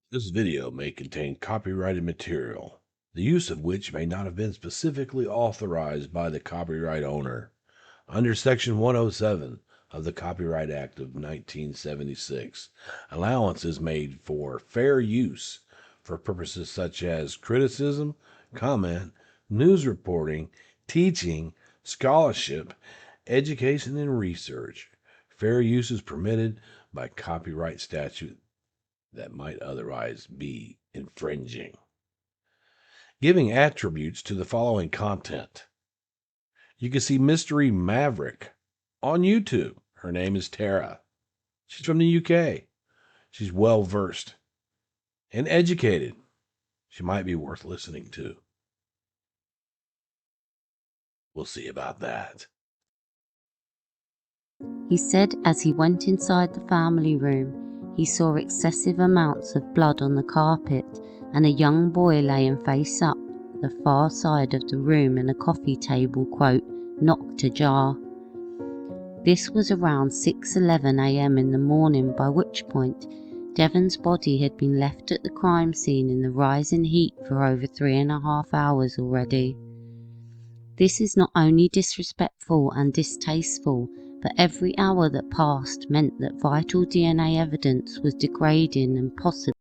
This video may contain copyrighted material, the use of which may not have been specifically authorized by the copyright owner. Under Section 107 of the Copyright Act of 1976, allowance is made for fair use for purposes such as criticism, comment, news reporting, teaching, scholarship, education, and research. Fair use is permitted by copyright statute that might otherwise be infringing. Giving attributes to the following content. You can see Mystery Maverick on YouTube. Her name is Tara. She's from the UK. She's well versed and educated. She might be worth listening to. We'll see about that. He said as he went inside the family room, he saw excessive amounts of blood on the carpet and a young boy laying face up at the far side of the room and a coffee table, quote, knocked ajar. This was around 6:11 a.m. in the morning, by which point Devon's body had been left at the crime scene in the rising heat for over 3.5 hours already. This is not only disrespectful and distasteful, but every hour that passed meant that vital DNA evidence was degrading and possibly.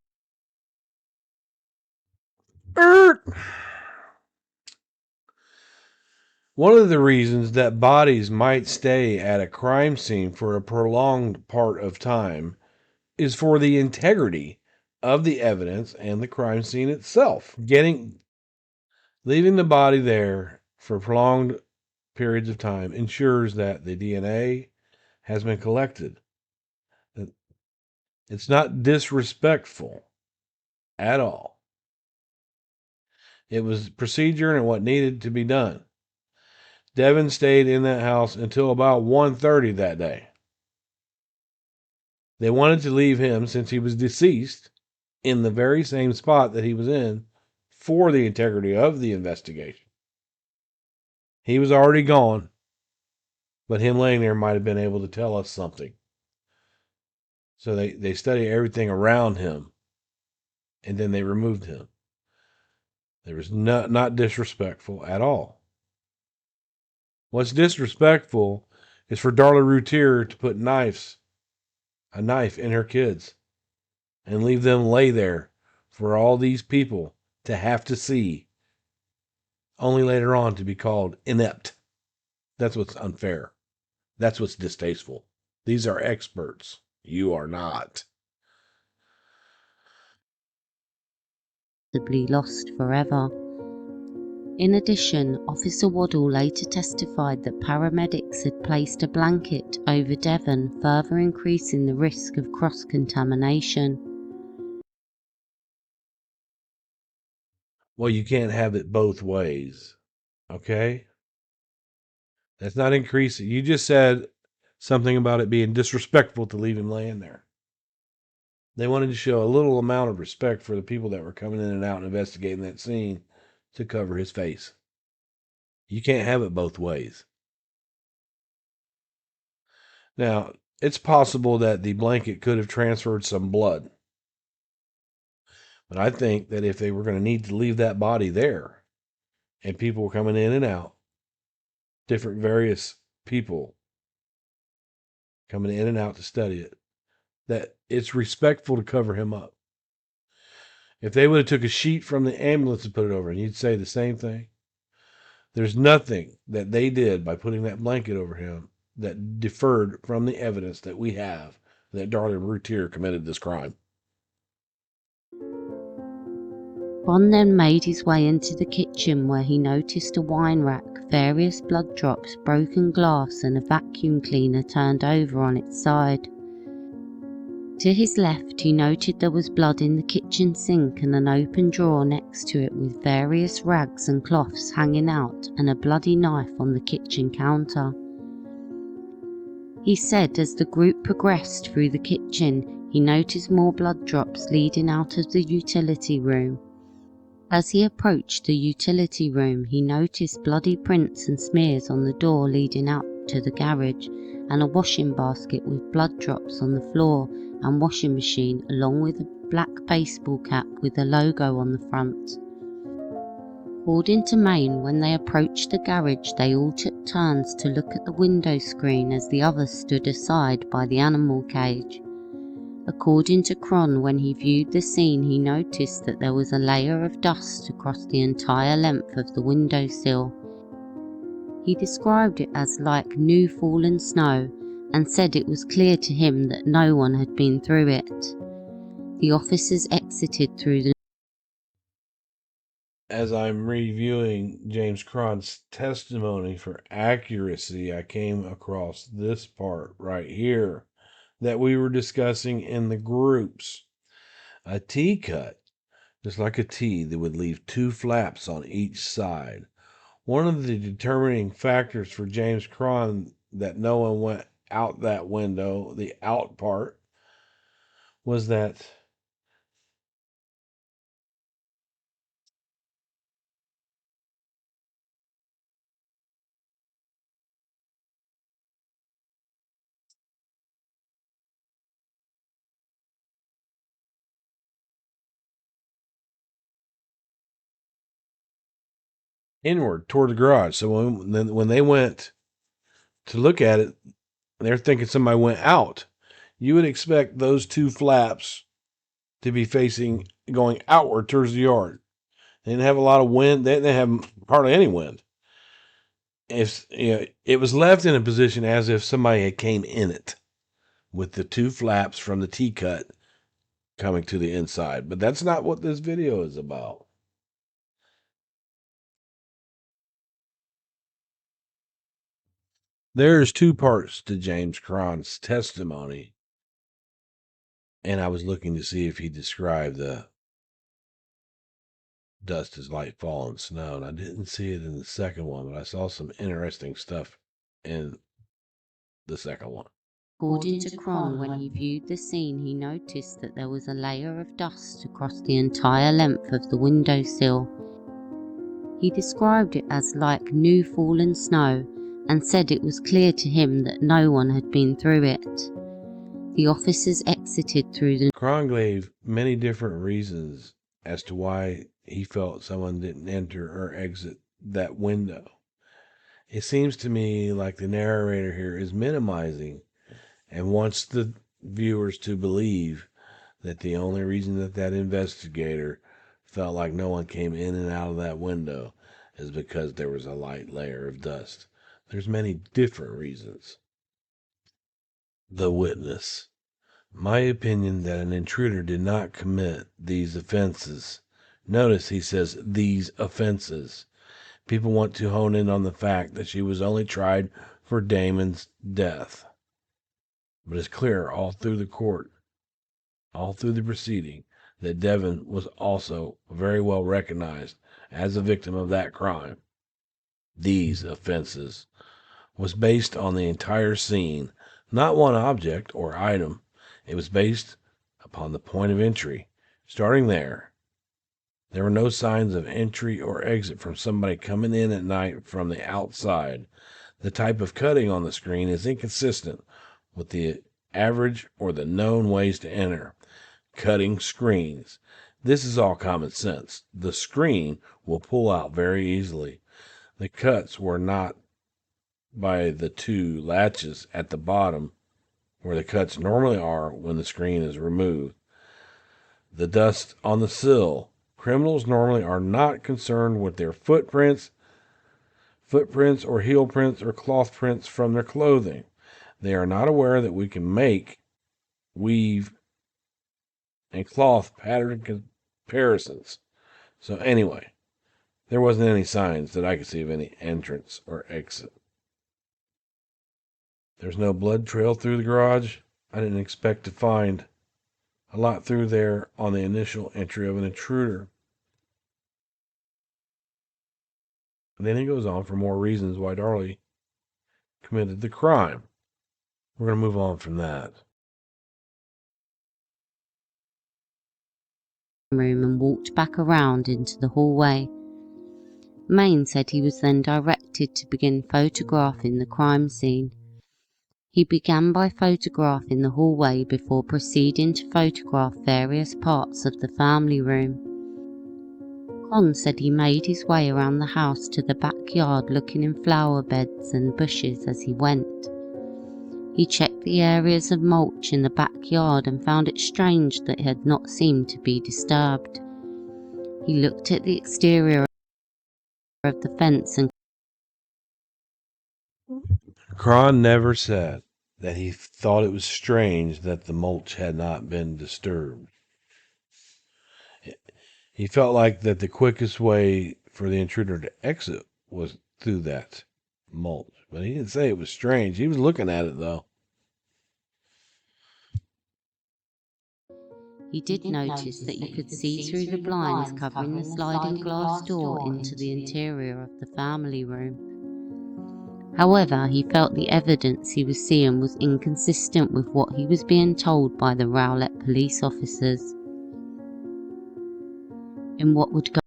One of the reasons that bodies might stay at a crime scene for a prolonged part of time is for the integrity of the evidence and the crime scene itself. Leaving the body there for prolonged periods of time ensures that the DNA has been collected. It's not disrespectful at all. It was procedure and what needed to be done. Devon stayed in that house until about 1:30 that day. They wanted to leave him, since he was deceased, in the very same spot that he was in for the integrity of the investigation. He was already gone, but him laying there might have been able to tell us something. So they studied everything around him, and then they removed him. There was not disrespectful at all. What's disrespectful is for Darlie Routier to put a knife in her kids and leave them lay there for all these people to have to see, only later on to be called inept. That's what's unfair. That's what's distasteful. These are experts. You are not. Lost forever. In addition, Officer Waddle later testified that paramedics had placed a blanket over Devon, further increasing the risk of cross-contamination. Well, you can't have it both ways, okay? That's not increasing. You just said something about it being disrespectful to leave him laying there. They wanted to show a little amount of respect for the people that were coming in and out and investigating that scene to cover his face. You can't have it both ways. Now, it's possible that the blanket could have transferred some blood. But I think that if they were going to need to leave that body there, and people were coming in and out, different various people coming in and out to study it, that it's respectful to cover him up. If they would have took a sheet from the ambulance and put it over, and you'd say the same thing. There's nothing that they did by putting that blanket over him that deferred from the evidence that we have that Darlie Routier committed this crime. Cron then made his way into the kitchen, where he noticed a wine rack, various blood drops, broken glass, and a vacuum cleaner turned over on its side. To his left, he noted there was blood in the kitchen sink and an open drawer next to it with various rags and cloths hanging out and a bloody knife on the kitchen counter. He said as the group progressed through the kitchen, he noticed more blood drops leading out of the utility room. As he approached the utility room, he noticed bloody prints and smears on the door leading out to the garage, and a washing basket with blood drops on the floor and washing machine, along with a black baseball cap with a logo on the front. According to Maine, when they approached the garage, they all took turns to look at the window screen as the others stood aside by the animal cage. According to Cron, when he viewed the scene, he noticed that there was a layer of dust across the entire length of the windowsill. He described it as like new fallen snow and said it was clear to him that no one had been through it. The officers exited through the... As I'm reviewing James Cron's testimony for accuracy, I came across this part right here that we were discussing in the groups. A T cut, just like a T, that would leave two flaps on each side. One of the determining factors for James Cron that no one went out that window, the out part, was that inward toward the garage. So when they went to look at it, they're thinking somebody went out. You would expect those two flaps to be facing, going outward towards the yard. They didn't have a lot of wind. They didn't have hardly any wind. If it was left in a position as if somebody had came in it, with the two flaps from the T-cut coming to the inside. But that's not what this video is about. There's two parts to James Cron's testimony, and I was looking to see if he described the dust as light falling snow, and I didn't see it in the second one, but I saw some interesting stuff in the second one. According to Cron, when he viewed the scene, he noticed that there was a layer of dust across the entire length of the windowsill. He described it as like new fallen snow and said it was clear to him that no one had been through it. The officers exited through the... Cron gave many different reasons as to why he felt someone didn't enter or exit that window. It seems to me like the narrator here is minimizing and wants the viewers to believe that the only reason that investigator felt like no one came in and out of that window is because there was a light layer of dust. There's many different reasons. The witness. My opinion that an intruder did not commit these offenses. Notice he says these offenses. People want to hone in on the fact that she was only tried for Damon's death. But it's clear all through the court, all through the proceeding, that Devon was also very well recognized as a victim of that crime. These offenses was based on the entire scene, not one object or item. It was based upon the point of entry. Starting there, there were no signs of entry or exit from somebody coming in at night from the outside. The type of cutting on the screen is inconsistent with the average or the known ways to enter. Cutting screens. This is all common sense. The screen will pull out very easily. The cuts were not by the two latches at the bottom where the cuts normally are when the screen is removed. The dust on the sill. Criminals normally are not concerned with their footprints or heel prints or cloth prints from their clothing. They are not aware that we can make, weave, and cloth pattern comparisons. So anyway, there wasn't any signs that I could see of any entrance or exit. There's no blood trail through the garage. I didn't expect to find a lot through there on the initial entry of an intruder. And then he goes on for more reasons why Darlie committed the crime. We're going to move on from that. Room and walked back around into the hallway. Maine said he was then directed to begin photographing the crime scene. He began by photographing the hallway before proceeding to photograph various parts of the family room. Cron said he made his way around the house to the backyard, looking in flower beds and bushes as he went. He checked the areas of mulch in the backyard and found it strange that it had not seemed to be disturbed. He looked at the exterior of the fence and Cron never said that he thought it was strange that the mulch had not been disturbed. He felt like that the quickest way for the intruder to exit was through that mulch. But he didn't say it was strange. He was looking at it, though. he did notice that you could see through the blinds covering the sliding glass door into the interior of the family room. However, he felt the evidence he was seeing was inconsistent with what he was being told by the Rowlett police officers. In what would go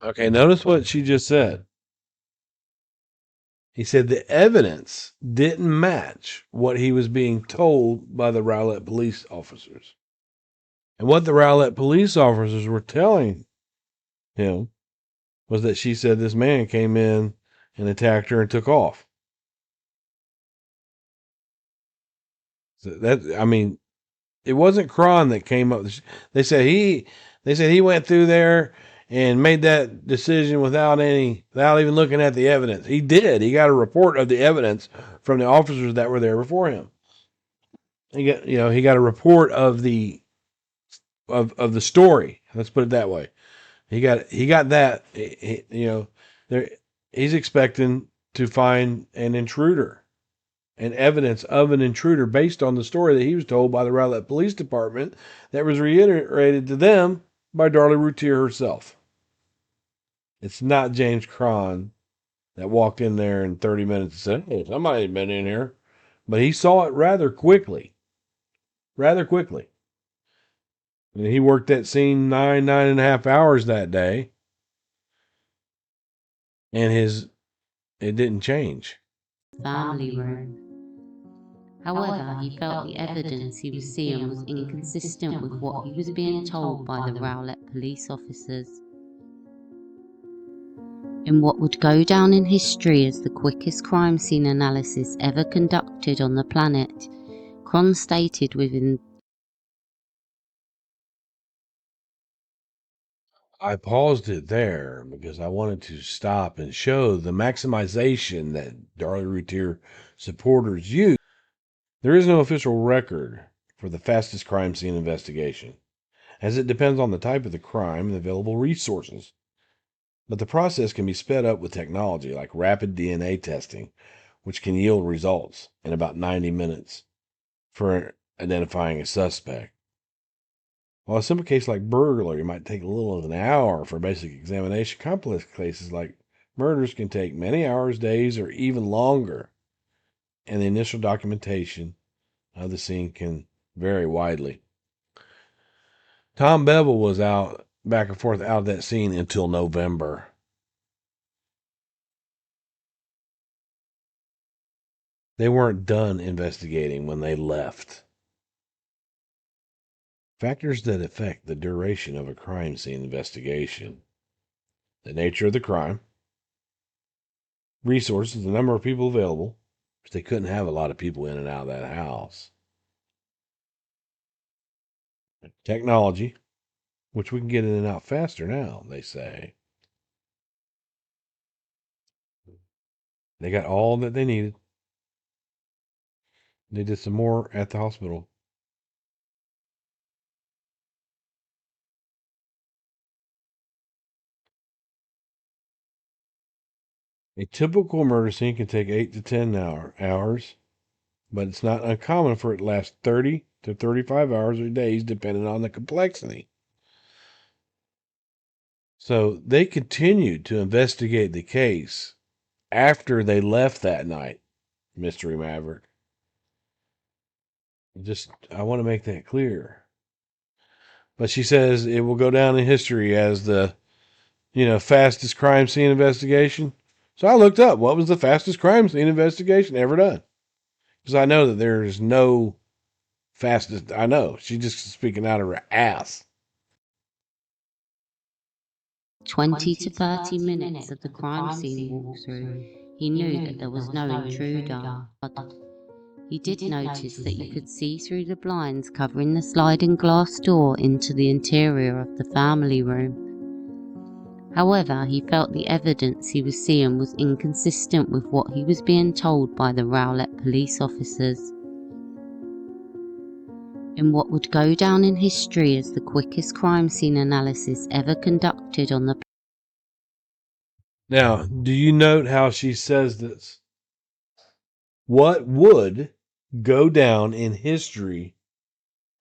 Okay, notice what she just said. He said the evidence didn't match what he was being told by the Rowlett police officers. And what the Rowlett police officers were telling him was that she said this man came in and attacked her and took off. So it wasn't Cron that came up. They said he went through there and made that decision without even looking at the evidence. He did. He got a report of the evidence from the officers that were there before him. He got a report of the story. Let's put it that way. He got that. He's expecting to find an intruder and evidence of an intruder based on the story that he was told by the Rowlett Police Department that was reiterated to them by Darlie Routier herself. It's not James Cron that walked in there in 30 minutes and said, "Hey, somebody had been in here." But he saw it rather quickly. Rather quickly. And he worked that scene 9.5 hours that day. And it didn't change. family room. However, he felt the evidence he was seeing was inconsistent with what he was being told by the Rowlett police officers. In what would go down in history as the quickest crime scene analysis ever conducted on the planet, Cron stated within... I paused it there because I wanted to stop and show the maximization that Darlie Routier supporters use. There is no official record for the fastest crime scene investigation, as it depends on the type of the crime and available resources. But the process can be sped up with technology like rapid DNA testing, which can yield results in about 90 minutes for identifying a suspect. While a simple case like burglary might take a little of an hour for basic examination, complex cases like murders can take many hours, days, or even longer, and the initial documentation of the scene can vary widely. Tom Bevel was out back and forth out of that scene until November. They weren't done investigating when they left. Factors that affect the duration of a crime scene investigation: the nature of the crime, resources, the number of people available, because they couldn't have a lot of people in and out of that house, technology, which we can get in and out faster now, they say. They got all that they needed. They did some more at the hospital. A typical murder scene can take 8 to 10 hours, but it's not uncommon for it to last 30 to 35 hours or days, depending on the complexity. So they continued to investigate the case after they left that night, Mystery Maverick. I want to make that clear. But she says it will go down in history as the, fastest crime scene investigation. So I looked up what was the fastest crime scene investigation ever done. Because I know that there's no fastest. I know. She's just speaking out of her ass. 20 to 30 minutes of the crime scene walkthrough, he knew that there was no intruder. He did notice that you could see through the blinds covering the sliding glass door into the interior of the family room. However, he felt the evidence he was seeing was inconsistent with what he was being told by the Rowlett police officers. In what would go down in history as the quickest crime scene analysis ever conducted on the... Now, do you note how she says this? What would go down in history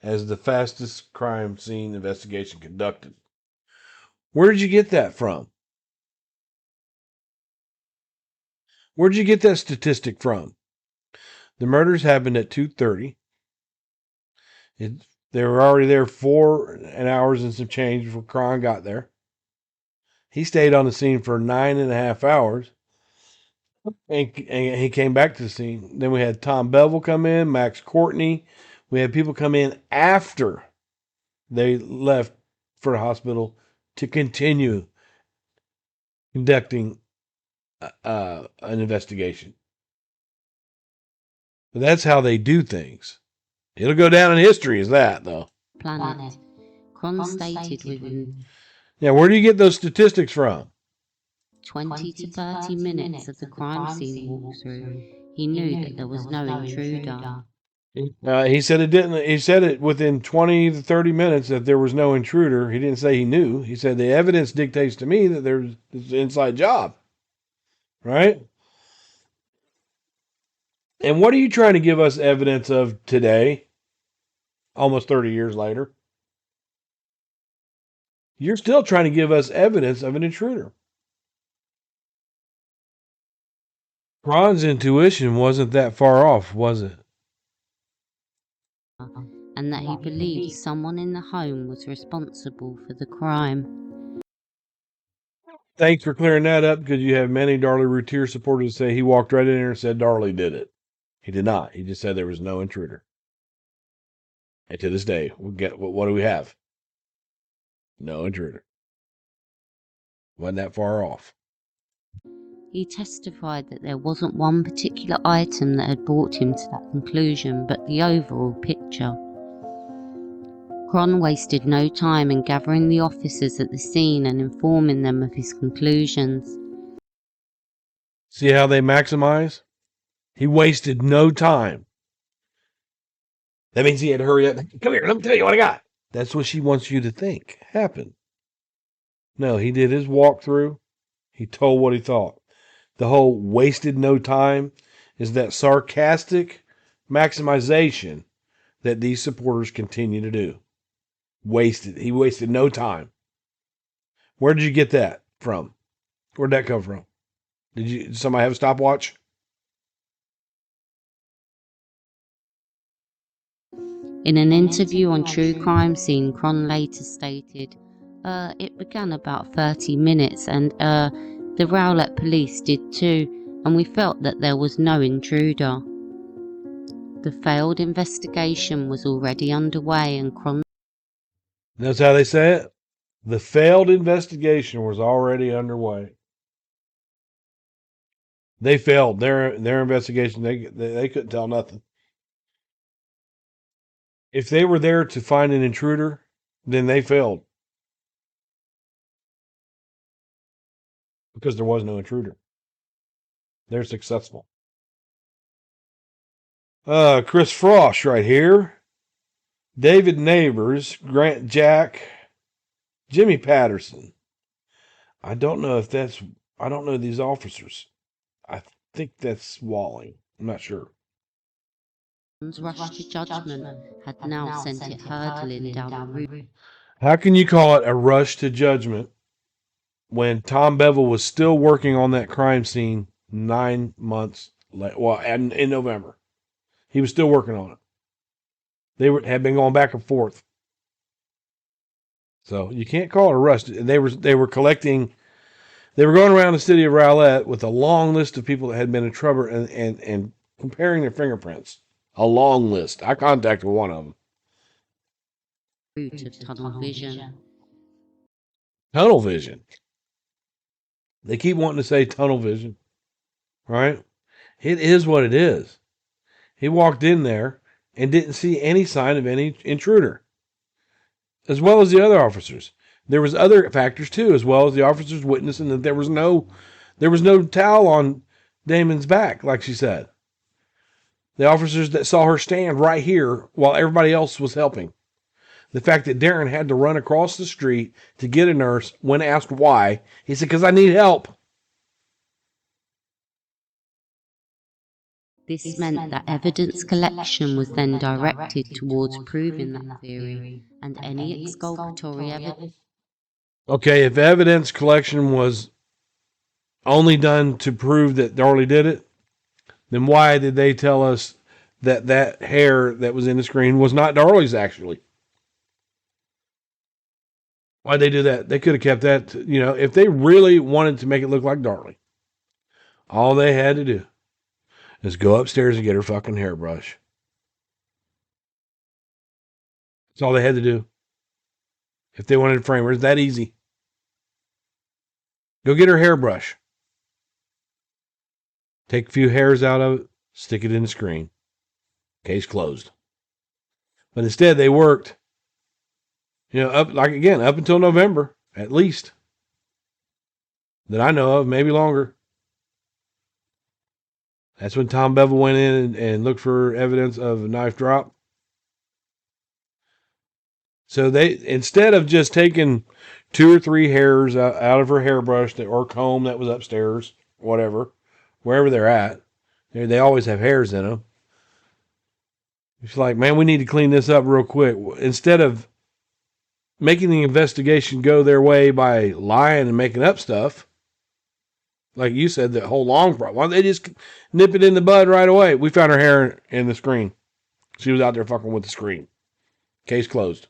as the fastest crime scene investigation conducted? Where did you get that from? Where did you get that statistic from? The murders happened at 2:30. They were already there 4 hours and some change before Cron got there. He stayed on the scene for 9.5 hours. And he came back to the scene. Then we had Tom Bevel come in, Max Courtney. We had people come in after they left for the hospital to continue conducting an investigation. But that's how they do things. It'll go down in history as that, though. Planet. Cron stated within... Yeah, where do you get those statistics from? 20 to 30 minutes of the crime scene walkthrough, he knew that there was no intruder. He said it didn't. He said it within 20 to 30 minutes that there was no intruder. He didn't say he knew. He said the evidence dictates to me that there's an inside job. Right? And what are you trying to give us evidence of today, almost 30 years later? You're still trying to give us evidence of an intruder. Cron's intuition wasn't that far off, was it? And that he believed someone in the home was responsible for the crime. Thanks for clearing that up, because you have many Darlie Routier supporters say he walked right in there and said Darlie did it. He did not. He just said there was no intruder. And to this day, we get what do we have? No intruder. Wasn't that far off. He testified that there wasn't one particular item that had brought him to that conclusion, but the overall picture. Cron wasted no time in gathering the officers at the scene and informing them of his conclusions. See how they maximize? He wasted no time. That means he had to hurry up. Come here, let me tell you what I got. That's what she wants you to think happened. No, he did his walkthrough. He told what he thought. The whole wasted no time is that sarcastic maximization that these supporters continue to do. He wasted no time. Where did you get that from? Where'd that come from? Did somebody have a stopwatch? In an interview on True Crime Scene, Cron later stated, it began about 30 minutes and the Rowlett police did too, and we felt that there was no intruder. The failed investigation was already underway and Cron... That's how they say it? The failed investigation was already underway. They failed their investigation. They couldn't tell nothing. If they were there to find an intruder, then they failed. Because there was no intruder. They're successful. Chris Frost right here. David Neighbors, Grant Jack, Jimmy Patterson. I don't know these officers. I think that's Walling. I'm not sure. Cron's rush to judgment had now sent it hurtling down the route. How can you call it a rush to judgment when Tom Bevel was still working on that crime scene 9 months later? Well, in November. He was still working on it. Had been going back and forth. So you can't call it a rush. They were collecting They were going around the city of Rowlett with a long list of people that had been in trouble and comparing their fingerprints. A long list. I contacted one of them. Route of tunnel vision. Tunnel vision. They keep wanting to say tunnel vision, right? It is what it is. He walked in there and didn't see any sign of any intruder, as well as the other officers. There was other factors too, as well as the officers witnessing that there was no towel on Damon's back, like she said. The officers that saw her stand right here while everybody else was helping. The fact that Darren had to run across the street to get a nurse when asked why, he said, "Because I need help." This meant that evidence collection was then directed towards proving that theory, and any exculpatory evidence. Okay, if evidence collection was only done to prove that Darlie did it, then why did they tell us that hair that was in the screen was not Darlie's actually? Why'd they do that? They could have kept that, if they really wanted to make it look like Darlie, all they had to do is go upstairs and get her fucking hairbrush. That's all they had to do. If they wanted to frame her, it's that easy. Go get her hairbrush. Take a few hairs out of it, stick it in the screen. Case closed. But instead they worked, up until November, at least. That I know of, maybe longer. That's when Tom Bevel went in and looked for evidence of a knife drop. So they, instead of just taking 2 or 3 hairs out of her hairbrush or comb that was upstairs, whatever, wherever they're at, they always have hairs in them. It's like, man, we need to clean this up real quick. Instead of making the investigation go their way by lying and making up stuff, like you said, the whole long problem. Why don't they just nip it in the bud right away? We found her hair in the screen. She was out there fucking with the screen. Case closed.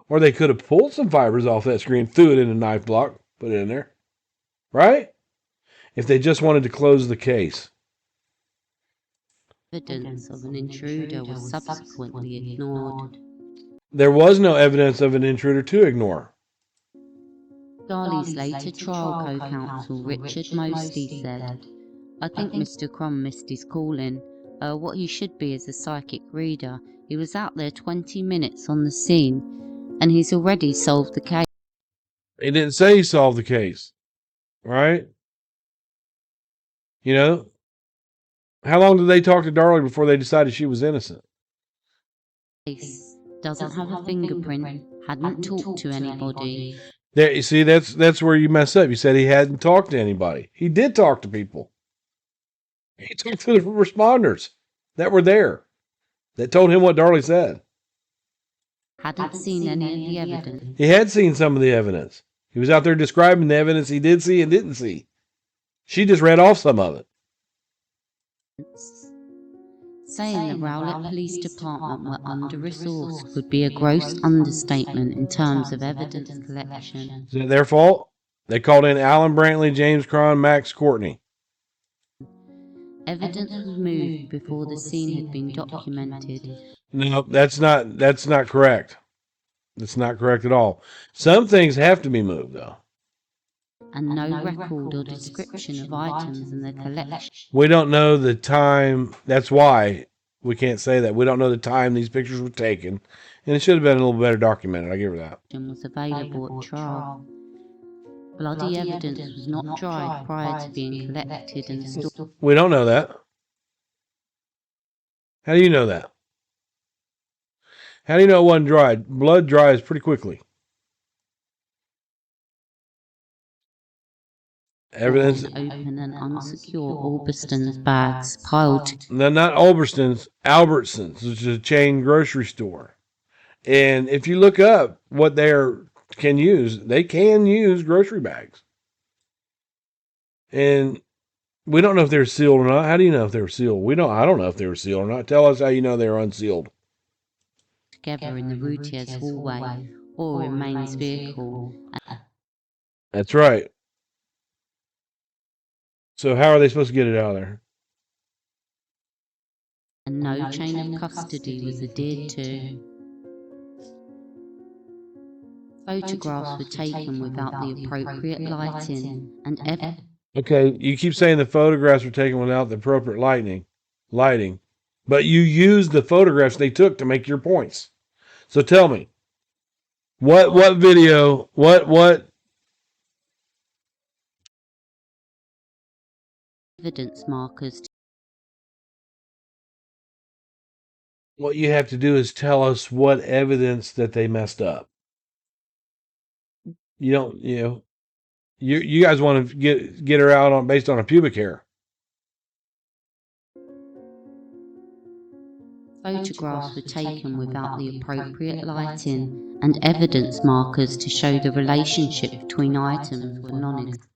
Or they could have pulled some fibers off that screen, threw it in a knife block, put it in there. Right? If they just wanted to close the case. Evidence of an intruder was subsequently ignored. There was no evidence of an intruder to ignore. Darlie's later trial co-counsel Richard Mostly said, "I think Mr. Cron missed his calling. What he should be is a psychic reader. He was out there 20 minutes on the scene, and he's already solved the case." He didn't say he solved the case. Right? How long did they talk to Darlie before they decided she was innocent? Case doesn't have a fingerprint, hadn't talked to anybody. There, you see, that's where you mess up. You said he hadn't talked to anybody. He did talk to people. He talked to the responders that were there, that told him what Darlie said. Hadn't seen any of the evidence. He had seen some of the evidence. He was out there describing the evidence he did see and didn't see. She just read off some of it. Saying the Rowlett Police Department were under-resourced would be a gross understatement in terms of evidence collection. Is it their fault? They called in Alan Brantley, James Cron, Max Courtney. Evidence was moved before the scene had been documented. No, that's not correct. That's not correct at all. Some things have to be moved, though. And no record or description of items in the collection. We don't know the time. That's why we can't say that. We don't know the time these pictures were taken. And it should have been a little better documented. I give her that. Was available at trial. Bloody evidence was not dried prior to being collected and stored. We don't know that. How do you know that? How do you know it wasn't dried? Blood dries pretty quickly. Evidence. Open and unsecure Alberston's bags piled. No, not Alberston's. Albertsons, which is a chain grocery store. And if you look up what they can use grocery bags. And we don't know if they're sealed or not. How do you know if they were sealed? I don't know if they were sealed or not. Tell us how you know they were unsealed. Together in the Routier's hallway, or in Main's vehicle. That's right. So how are they supposed to get it out of there? And no chain of custody was adhered to. Photographs were taken without the appropriate lighting and Okay, you keep saying the photographs were taken without the appropriate lighting, but you used the photographs they took to make your points. So tell me, what video, what evidence markers. what you have to do is tell us what evidence that they messed up. You don't, you guys want to get her out on based on a pubic hair. Photographs were taken without the appropriate lighting and evidence markers to show the relationship between items were non-existent.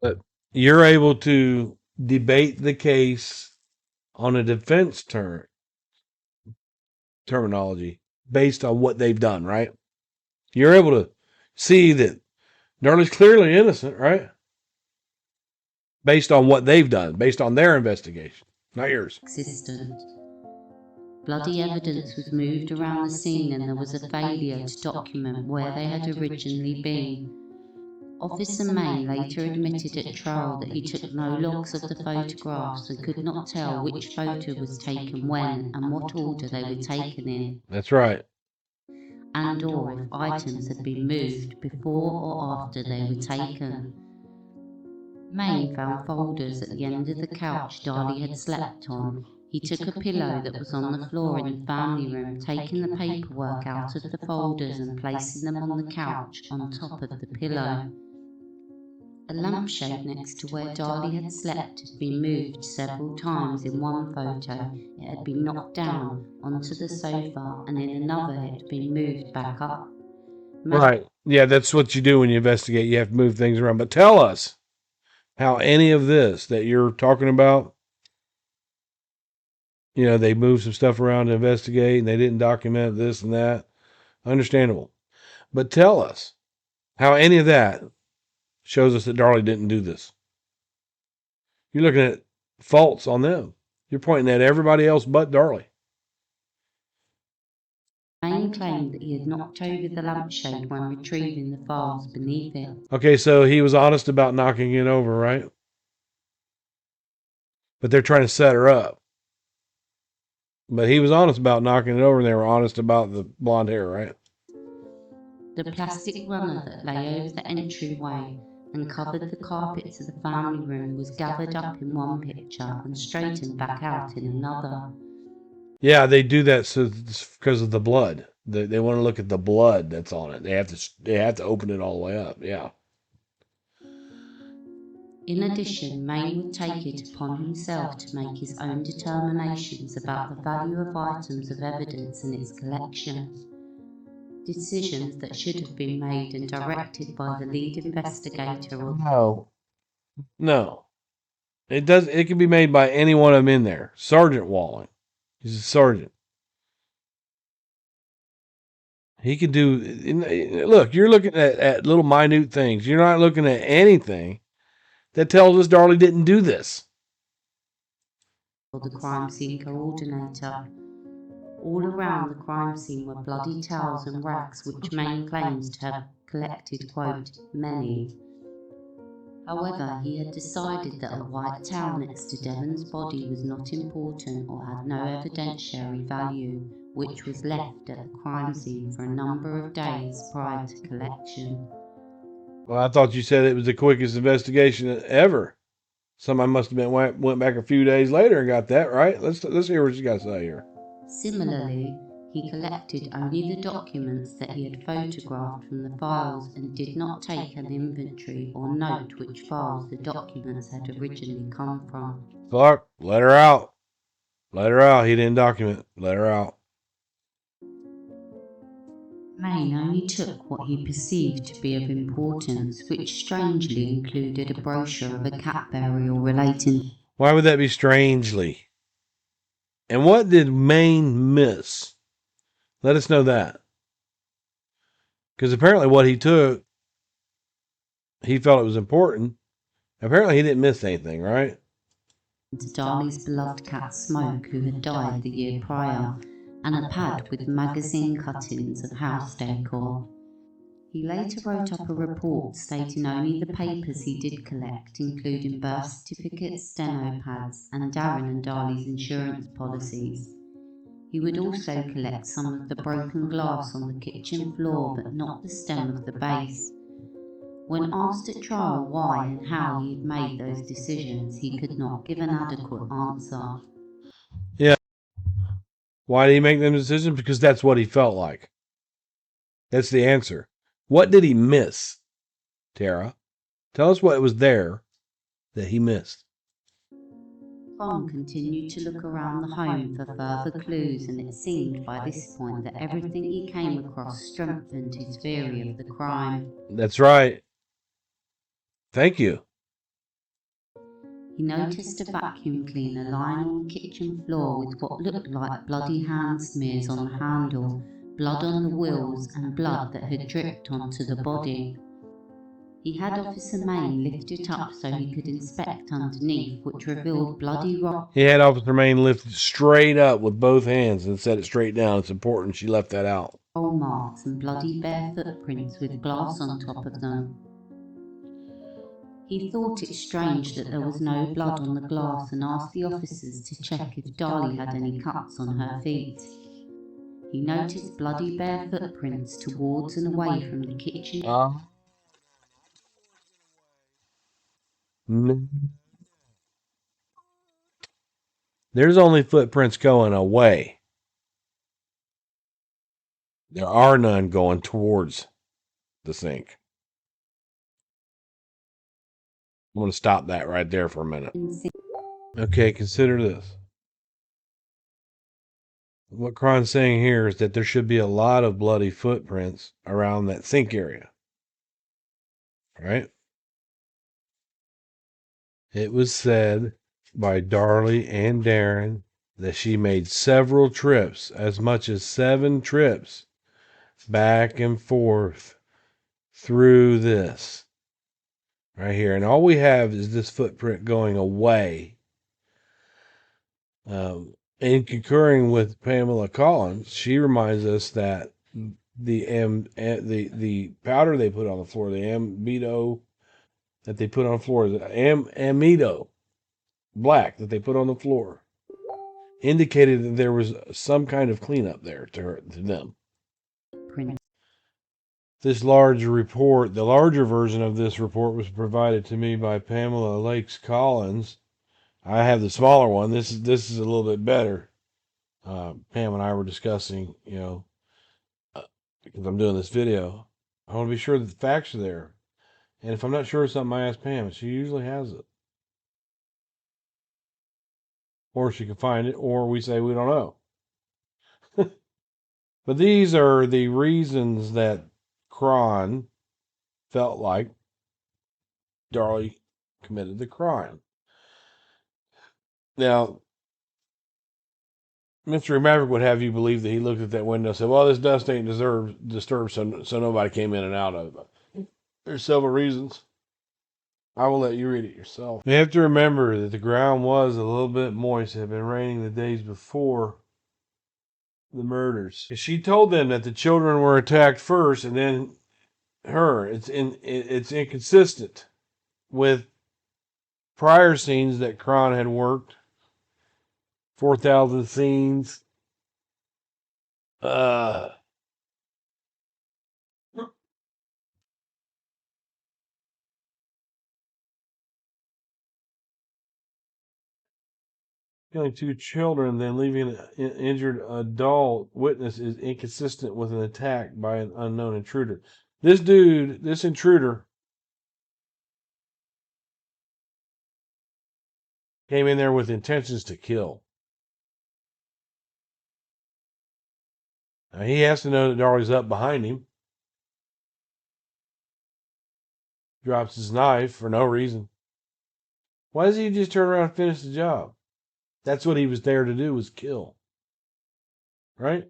But you're able to debate the case on a defense terminology based on what they've done, right? You're able to see that Darlie's clearly innocent, right? Based on what they've done, based on their investigation, not yours. Bloody evidence was moved around the scene and there was a failure to document where they had originally been. Officer Main later admitted at trial that he took no logs of the photographs and could not tell which photo was taken when and what order they were taken in. That's right. And or if items had been moved before or after they were taken. Main found folders at the end of the couch Darlie had slept on. He took a pillow that was on the floor in the family room, taking the paperwork out of the folders and placing them on the couch on top of the pillow. A lampshade next to where Darlie had slept had been moved several times. In one photo, it had been knocked down onto the sofa, and in another, it had been moved back up. Right. Yeah, that's what you do when you investigate. You have to move things around. But tell us how any of this that you're talking about, they moved some stuff around to investigate and they didn't document this and that. Understandable. But tell us how any of that shows us that Darlie didn't do this. You're looking at faults on them. You're pointing at everybody else but Darlie. Main claimed that he had knocked over the lampshade when retrieving the files beneath it. Okay, so he was honest about knocking it over, right? But they're trying to set her up. But he was honest about knocking it over, and they were honest about the blonde hair, right? The plastic runner that lay over the entryway and covered the carpets of the family room was gathered up in one picture and straightened back out in another. Yeah, they do that because of the blood. They want to look at the blood that's on it. They have to open it all the way up. Yeah. In addition, Main would take it upon himself to make his own determinations about the value of items of evidence in its collection. Decisions that should have been made and directed by the lead investigator. No. It can be made by any one of them in there. Sergeant Walling. He's a sergeant. He could do. Look, you're looking at little minute things. You're not looking at anything that tells us Darlie didn't do this. The crime scene coordinator. All around the crime scene were bloody towels and rags, which Main claims to have collected, quote, many. However, he had decided that a white towel next to Devon's body was not important or had no evidentiary value, which was left at the crime scene for a number of days prior to collection. Well, I thought you said it was the quickest investigation ever. Somebody must have went back a few days later and got that, right? Let's hear what you got to say here. Similarly, he collected only the documents that he had photographed from the files and did not take an inventory or note which files the documents had originally come from. Clark, let her out. Let her out. He didn't document. Let her out. Main only took what he perceived to be of importance, which strangely included a brochure of a cat burial relating. Why would that be strangely? And what did Main miss? Let us know that. Because apparently what he took, he felt it was important. Apparently he didn't miss anything, right? To Darlie's beloved cat Smoke, who had died the year prior, and a pad with magazine cuttings of house decor. He later wrote up a report stating only the papers he did collect, including birth certificates, steno pads, and Darren and Darlie's insurance policies. He would also collect some of the broken glass on the kitchen floor, but not the stem of the base. When asked at trial why and how he had made those decisions, he could not give an adequate answer. Yeah. Why did he make them decisions? Because that's what he felt like. That's the answer. What did he miss, Tara? Tell us what was there that he missed. Cron continued to look around the home for further clues, and it seemed by this point that everything he came across strengthened his theory of the crime. That's right. Thank you. He noticed a vacuum cleaner lying on the kitchen floor with what looked like bloody hand smears on the handle, blood on the wheels, and blood that had dripped onto the body. He had Officer Main lift it up so he could inspect underneath, which revealed bloody rock. He had Officer Main lift it straight up with both hands and set it straight down. It's important she left that out. Roll marks and bloody bare footprints with glass on top of them. He thought it strange that there was no blood on the glass and asked the officers to check if Darlie had any cuts on her feet. He noticed bloody bare footprints towards and away from the kitchen. There's only footprints going away. There are none going towards the sink. I'm going to stop that right there for a minute. Okay, consider this. What Cron's saying here is that there should be a lot of bloody footprints around that sink area. Right? It was said by Darlie and Darren that she made several trips, as much as 7 trips, back and forth through this right here. And all we have is this footprint going away. In concurring with Pamela Collins, she reminds us that the powder they put on the floor, the amido that they put on the floor, the amido black that they put on the floor, indicated that there was some kind of cleanup there to them. This large report, the larger version of this report, was provided to me by Pamela Lakes Collins. I have the smaller one. This is a little bit better. Pam and I were discussing, because I'm doing this video, I want to be sure that the facts are there. And if I'm not sure of something, I ask Pam. She usually has it. Or she can find it, or we say we don't know. But these are the reasons that Cron felt like Darlie committed the crime. Now, Mystery Maverick would have you believe that he looked at that window and said, well, this dust ain't disturbed, so nobody came in and out of it. There's several reasons. I will let you read it yourself. You have to remember that the ground was a little bit moist. It had been raining the days before the murders. She told them that the children were attacked first and then her. It's inconsistent with prior scenes that Cron had worked. 4,000 scenes. Killing 2 children, then leaving an injured adult witness is inconsistent with an attack by an unknown intruder. This intruder, came in there with intentions to kill. Now, he has to know that Darlie's up behind him. Drops his knife for no reason. Why doesn't he just turn around and finish the job? That's what he was there to do, was kill. Right?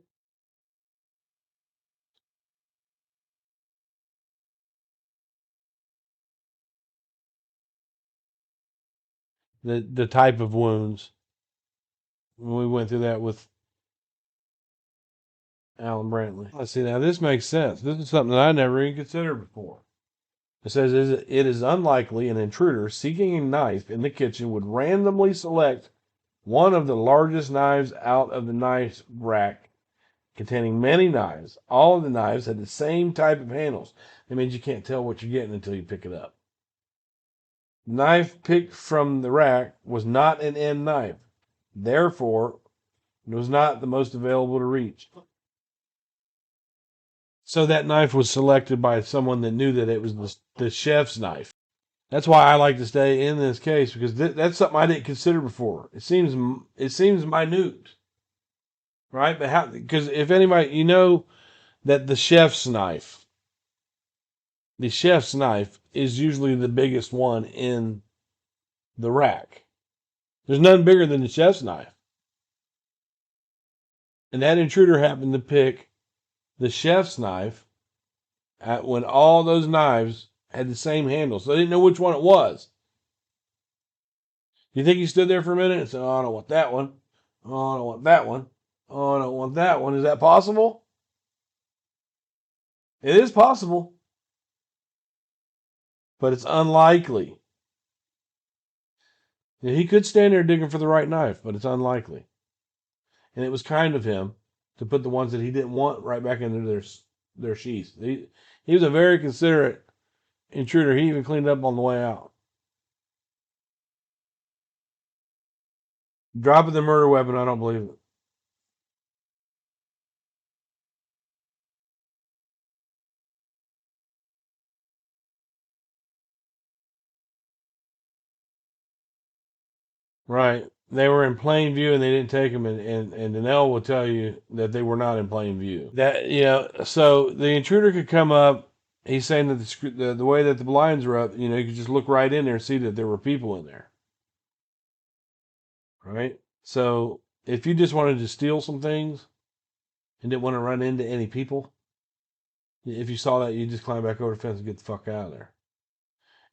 the type of wounds. We went through that with Alan Brantley. Let's see, now this makes sense. This is something that I never even considered before. It says, it is unlikely an intruder seeking a knife in the kitchen would randomly select one of the largest knives out of the knife rack containing many knives. All of the knives had the same type of handles. That means you can't tell what you're getting until you pick it up. The knife picked from the rack was not an end knife. Therefore, it was not the most available to reach. So that knife was selected by someone that knew that it was the chef's knife. That's why I like to stay in this case, because that's something I didn't consider before. It seems minute, right? But how? Because if anybody, you know that the chef's knife is usually the biggest one in the rack. There's none bigger than the chef's knife. And that intruder happened to pick the chef's knife when all those knives had the same handle. So they didn't know which one it was. You think he stood there for a minute and said, "Oh, I don't want that one. Oh, I don't want that one. Oh, I don't want that one." Is that possible? It is possible. But it's unlikely. He could stand there digging for the right knife, but it's unlikely. And it was kind of him to put the ones that he didn't want right back into their sheaths. He was a very considerate intruder. He even cleaned up on the way out. Dropping the murder weapon, I don't believe it. Right. They were in plain view and they didn't take them, and Danelle will tell you that they were not in plain view. That, so the intruder could come up. He's saying that the way that the blinds were up, you could just look right in there and see that there were people in there. Right? So if you just wanted to steal some things and didn't want to run into any people, if you saw that, you just climb back over the fence and get the fuck out of there.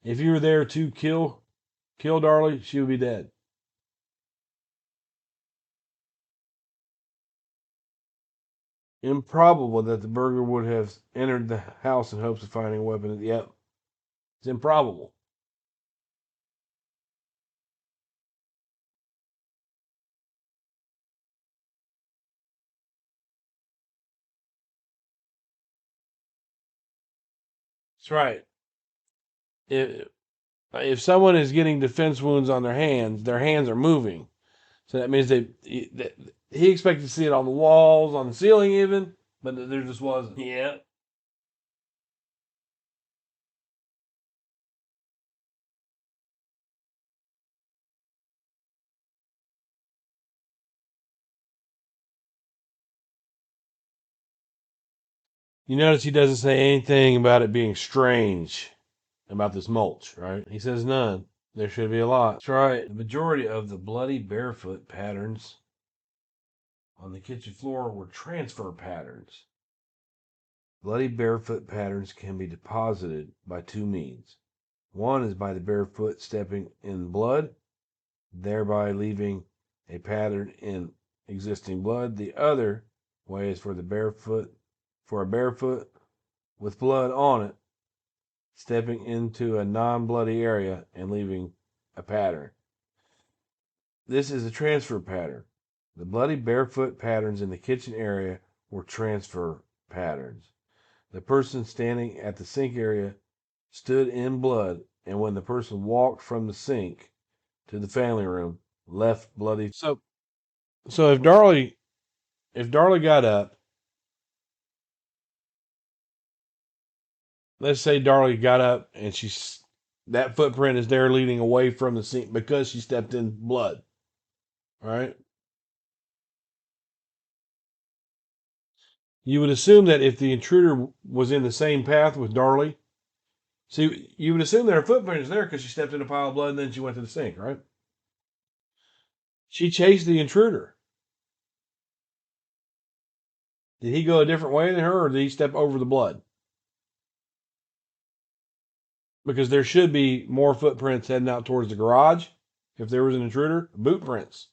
If you were there to kill Darlie, she would be dead. Improbable that the burglar would have entered the house in hopes of finding a weapon. Yep. It's improbable. That's right. If someone is getting defense wounds on their hands are moving. So that means he expected to see it on the walls, on the ceiling even, but there just wasn't. Yeah. You notice he doesn't say anything about it being strange about this mulch, right? He says none. There should be a lot. That's right. The majority of the bloody barefoot patterns on the kitchen floor were transfer patterns. Bloody barefoot patterns can be deposited by two means. One is by the barefoot stepping in blood, thereby leaving a pattern in existing blood. The other way is for a barefoot with blood on it, stepping into a non-bloody area and leaving a pattern. This is a transfer pattern. The bloody barefoot patterns in the kitchen area were transfer patterns. The person standing at the sink area stood in blood, and when the person walked from the sink to the family room, left bloody. So if Darlie got up, let's say Darlie got up and that footprint is there leading away from the sink because she stepped in blood, right? You would assume that if the intruder was in the same path with Darlie, see, you would assume that her footprint is there because she stepped in a pile of blood and then she went to the sink, right? She chased the intruder. Did he go a different way than her, or did he step over the blood? Because there should be more footprints heading out towards the garage if there was an intruder? Boot prints.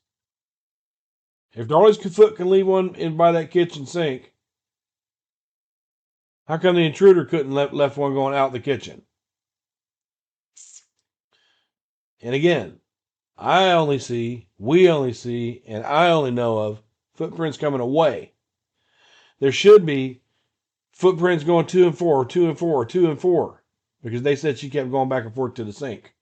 If Darlie's foot can leave one in by that kitchen sink, how come the intruder couldn't left one going out the kitchen? And again, we only see, and I only know of footprints coming away. There should be footprints going 2 and 4, 2 and 4, 2 and 4, because they said she kept going back and forth to the sink.